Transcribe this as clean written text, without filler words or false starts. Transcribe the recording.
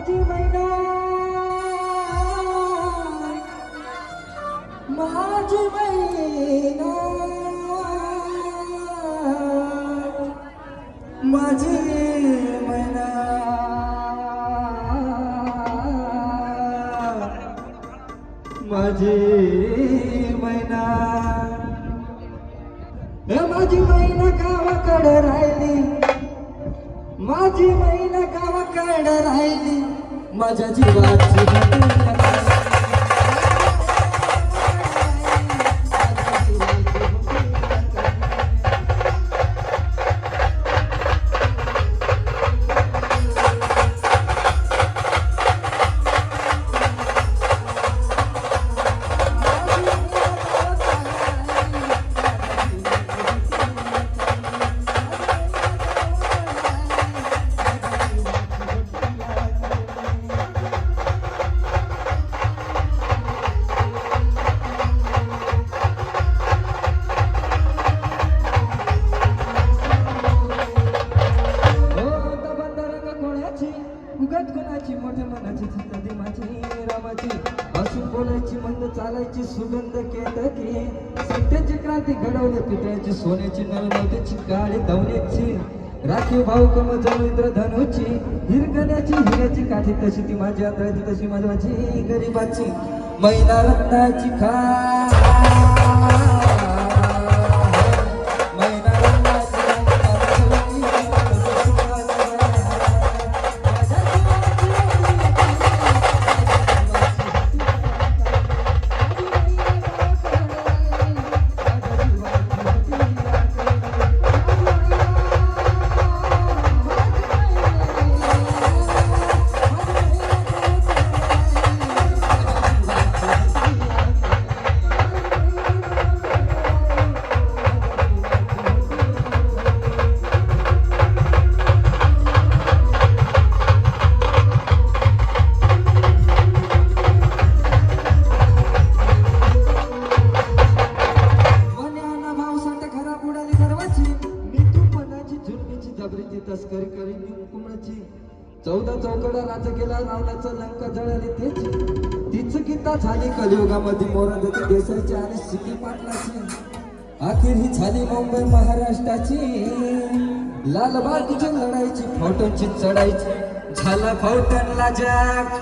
माझी मैना माझी मैना माझी मैना माझी मैना माझी मैना गावाकडे राहिली माझी मैना गावाकडे राहिली माझ्या जीवाची उगत कोणाची मोठ्या मनाची नदी माझी रामाची असून बोलायची मंद चालायची सुगंध केतकी सत्याची क्रांती घडवली पितळ्याची सोन्याची नवनवतीची काळी दवण्याची राखीव भाऊ कम जनुद्र धनुची हिरकण्याची हिऱ्याची काठी तशी ती माझी आंधळाची तशी माझी गरीबाची मैना रत्नाची खा तस्करी करी कुंकमाची 14 चौकडा राजा गेला रावणाचा लंका जळाली त्याची तीच गीता झाली कलियुगामध्ये मोरादती देसाईची आणि सिटी पाटलाची अखेर ही झाली मुंबई महाराष्ट्राची लालबागच्या लढाईची फोटोची चढाईची झाला फौटनला जग